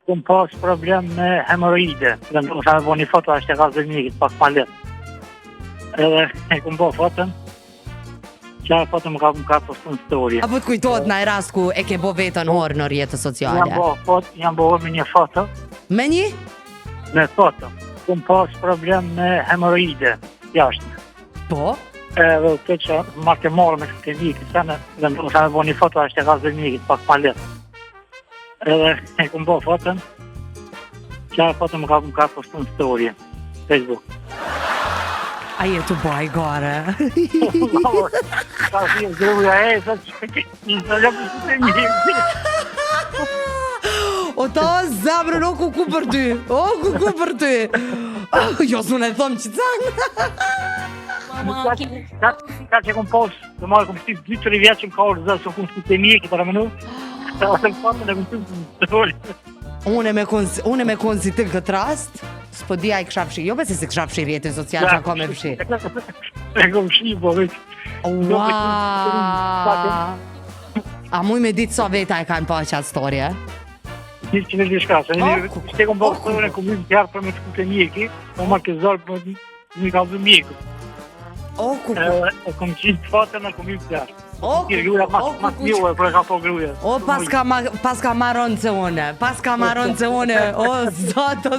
Kum pas problem me hemoroide. Dhe më shame bo një foto ashtë e ka zëmjekit pak ma let. Edhe e kum bo fotën. Qa foto më ka postu në story. Apo të kujtohet në rast ku e ke bo vetën orë në rjetës sociale? Jam bo me një foto. Me një? Me foto. Kum pas problem me hemoroide. Jashtë. Po? Edhe të që ma ke marrë me këtë vikë, dhe më shame bo një foto ashtë e ka zëmjekit pak ma let. Edhe e kum bo fotën. Qa foto më ka postu në story. Facebook. A je të baj gare? Ka si e gruja e, sa që një të një. O ta zemrën, o ku për ty, o ku për ty. Jo, s'unë e thom që canë. Ka që kom posë, të marrë kom shtit 2-3 vjetë që më ka orë zë, së kom shtit e mjekë, për e menu. Të asëm fatën e kom shtit të tërë. Unë me konë si të këtë rast, s'po dia i kësha fshi, jo besi si kësha fshi rjetën social që ka me fshi. E kom fshi, po veç. Ua! A muj me ditë sa veta e kanë pa qatë storje? Nisë që në lishka, se një kom posë të kom një tjarë për me shkut e mjekë, po ma ke zorë për një ka zë mjekë. E kom qitë fatën e kom një tjarë. Gruja mas njohë, për e ka po gruja. O, pas ka maron që une, o, zotë.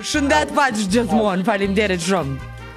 Shëndet pa që gjithmonë, falimderit shumë.